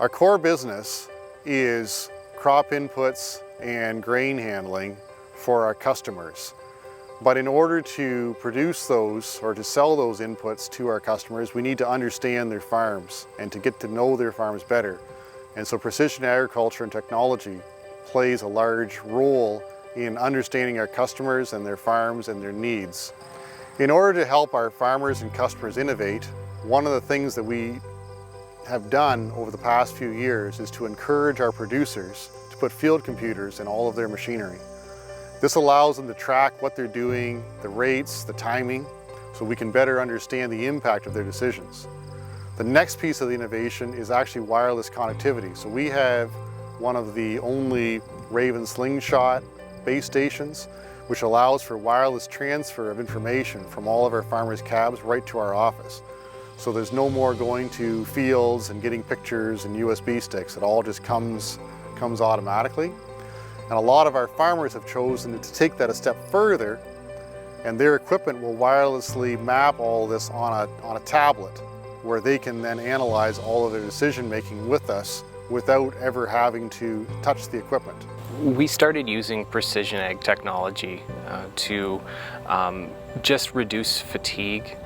Our core business is crop inputs and grain handling for our customers. But in order to produce those or to sell those inputs to our customers, we need to understand their farms and to get to know their farms better. And so precision agriculture and technology plays a large role in understanding our customers and their farms and their needs. In order to help our farmers and customers innovate, one of the things that we have done over the past few years is to encourage our producers to put field computers in all of their machinery. This allows them to track what they're doing, the rates, the timing, so we can better understand the impact of their decisions. The next piece of the innovation is actually wireless connectivity. So we have one of the only Raven slingshot base stations, which allows for wireless transfer of information from all of our farmers' cabs right to our office. So there's no more going to fields and getting pictures and USB sticks. It all just comes automatically. And a lot of our farmers have chosen to take that a step further, and their equipment will wirelessly map all this on a tablet, where they can then analyze all of their decision making with us without ever having to touch the equipment. We started using precision ag technology to just reduce fatigue,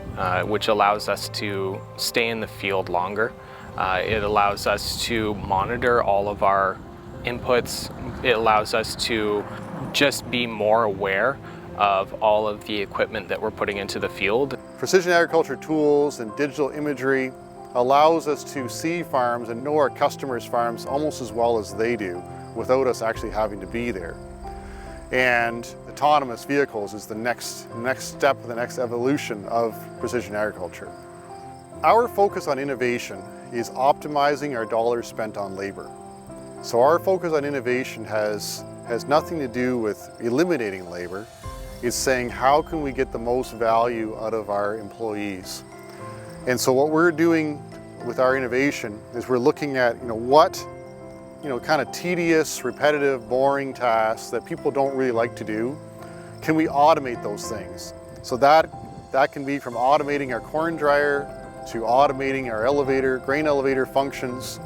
which allows us to stay in the field longer. It allows us to monitor all of our inputs. It allows us to just be more aware of all of the equipment that we're putting into the field. Precision agriculture tools and digital imagery allows us to see farms and know our customers' farms almost as well as they do, without us actually having to be there. And autonomous vehicles is the next step, the next evolution of precision agriculture. Our focus on innovation is optimizing our dollars spent on labor. So our focus on innovation has nothing to do with eliminating labor. It's saying, how can we get the most value out of our employees? And so what we're doing with our innovation is we're looking at what kind of tedious, repetitive, boring tasks that people don't really like to do. Can we automate those things? So that can be from automating our corn dryer, to automating our grain elevator functions,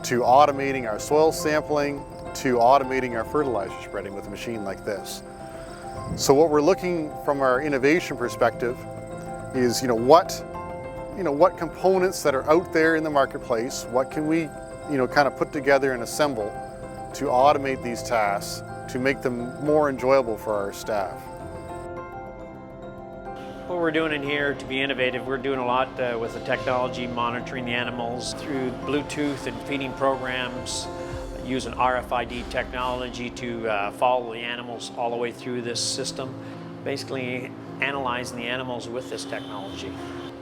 to automating our soil sampling, to automating our fertilizer spreading with a machine like this. So what we're looking from our innovation perspective is what components that are out there in the marketplace, what can we kind of put together and assemble to automate these tasks to make them more enjoyable for our staff. What we're doing in here to be innovative, we're doing a lot with the technology, monitoring the animals through Bluetooth and feeding programs, using RFID technology to follow the animals all the way through this system, basically analyzing the animals with this technology.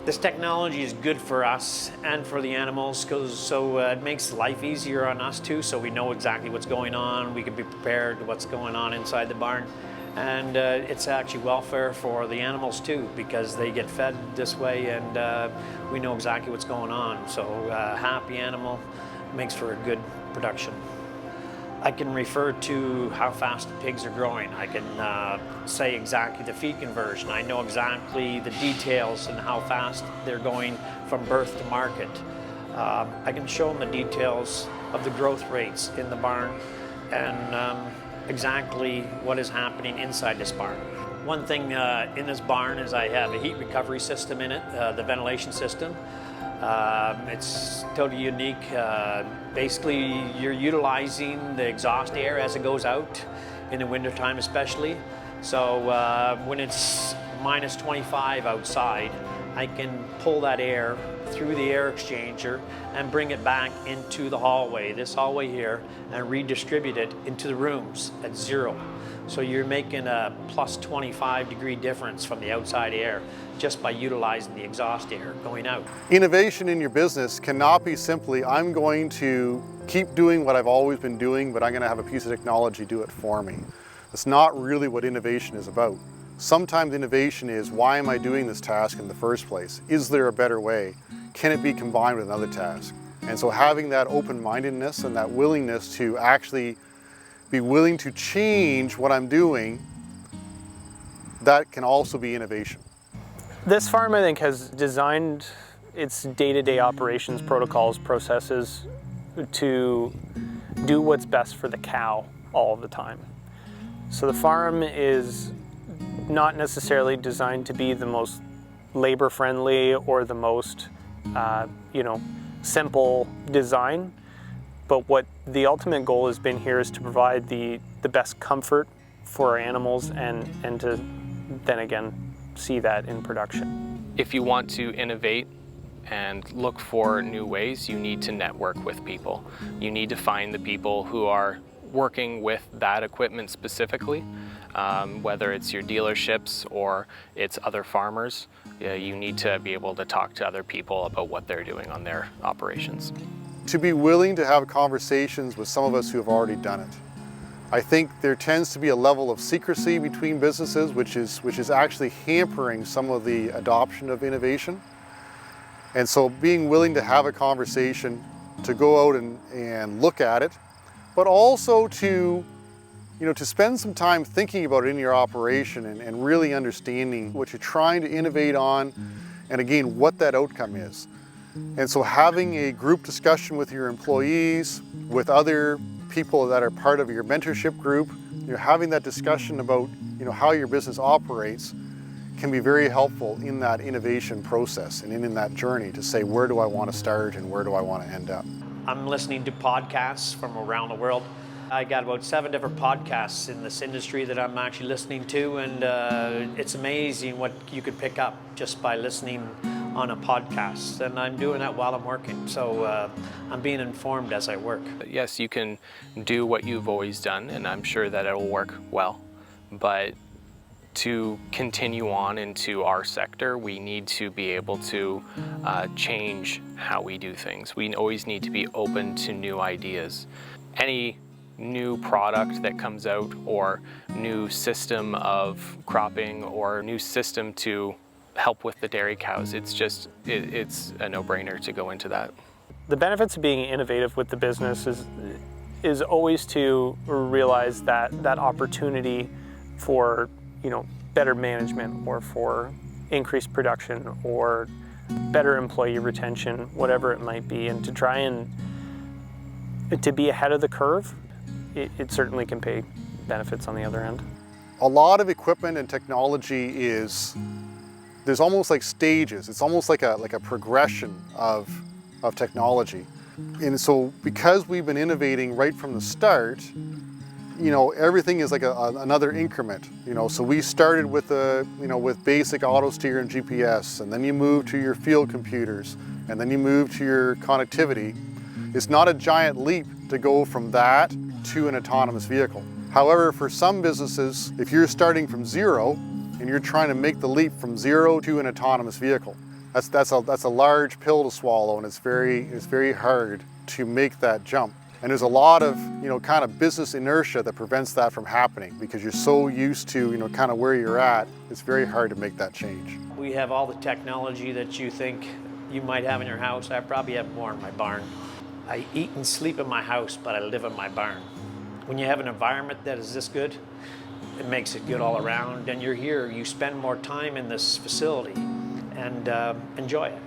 This technology is good for us and for the animals, so it makes life easier on us too, so we know exactly what's going on, we can be prepared to what's going on inside the barn. And it's actually welfare for the animals too, because they get fed this way and we know exactly what's going on. So a happy animal makes for a good production. I can refer to how fast the pigs are growing. I can say exactly the feed conversion. I know exactly the details and how fast they're going from birth to market. I can show them the details of the growth rates in the barn and exactly what is happening inside this barn. One thing in this barn is I have a heat recovery system in it, the ventilation system. It's totally unique. Basically, you're utilizing the exhaust air as it goes out in the wintertime especially. So when it's minus 25 outside, I can pull that air through the air exchanger and bring it back into the hallway, this hallway here, and redistribute it into the rooms at zero. So you're making a plus 25-degree difference from the outside air just by utilizing the exhaust air going out. Innovation in your business cannot be simply, I'm going to keep doing what I've always been doing, but I'm going to have a piece of technology do it for me. That's not really what innovation is about. Sometimes innovation is, why am I doing this task in the first place? Is there a better way? Can it be combined with another task? And so having that open-mindedness and that willingness to actually be willing to change what I'm doing, that can also be innovation. This farm, I think, has designed its day-to-day operations, protocols, processes to do what's best for the cow all the time. So the farm is not necessarily designed to be the most labor-friendly or the most, simple design, but what the ultimate goal has been here is to provide the best comfort for our animals and to then again see that in production. If you want to innovate and look for new ways, you need to network with people. You need to find the people who are working with that equipment specifically, whether it's your dealerships or it's other farmers. You need to be able to talk to other people about what they're doing on their operations. To be willing to have conversations with some of us who have already done it. I think there tends to be a level of secrecy between businesses which is actually hampering some of the adoption of innovation. And so being willing to have a conversation, to go out and look at it, but also to spend some time thinking about it in your operation and really understanding what you're trying to innovate on, and again, what that outcome is. And so having a group discussion with your employees, with other people that are part of your mentorship group, you're having that discussion about how your business operates can be very helpful in that innovation process and in that journey to say, where do I want to start and where do I want to end up? I'm listening to podcasts from around the world. I got about 7 different podcasts in this industry that I'm actually listening to, and it's amazing what you could pick up just by listening on a podcast. And I'm doing that while I'm working, so I'm being informed as I work. Yes, you can do what you've always done, and I'm sure that it'll work well, but to continue on into our sector, we need to be able to change how we do things. We always need to be open to new ideas. Any new product that comes out, or new system of cropping, or new system to help with the dairy cows, it's a no-brainer to go into that. The benefits of being innovative with the business is always to realize that opportunity for better management, or for increased production, or better employee retention, whatever it might be, and to try and to be ahead of the curve. It certainly can pay benefits on the other end. A lot of equipment and technology there's almost like stages. It's almost like a progression of technology. And so because we've been innovating right from the start, everything is like another increment. So we started with with basic auto steer and GPS, and then you move to your field computers, and then you move to your connectivity. It's not a giant leap to go from that to an autonomous vehicle. However, for some businesses, if you're starting from zero and you're trying to make the leap from zero to an autonomous vehicle, that's a large pill to swallow, and it's very hard to make that jump. And there's a lot of kind of business inertia that prevents that from happening, because you're so used to kind of where you're at. It's very hard to make that change. We have all the technology that you think you might have in your house. I probably have more in my barn. I eat and sleep in my house, but I live in my barn. When you have an environment that is this good, it makes it good all around, and you're here, you spend more time in this facility and enjoy it.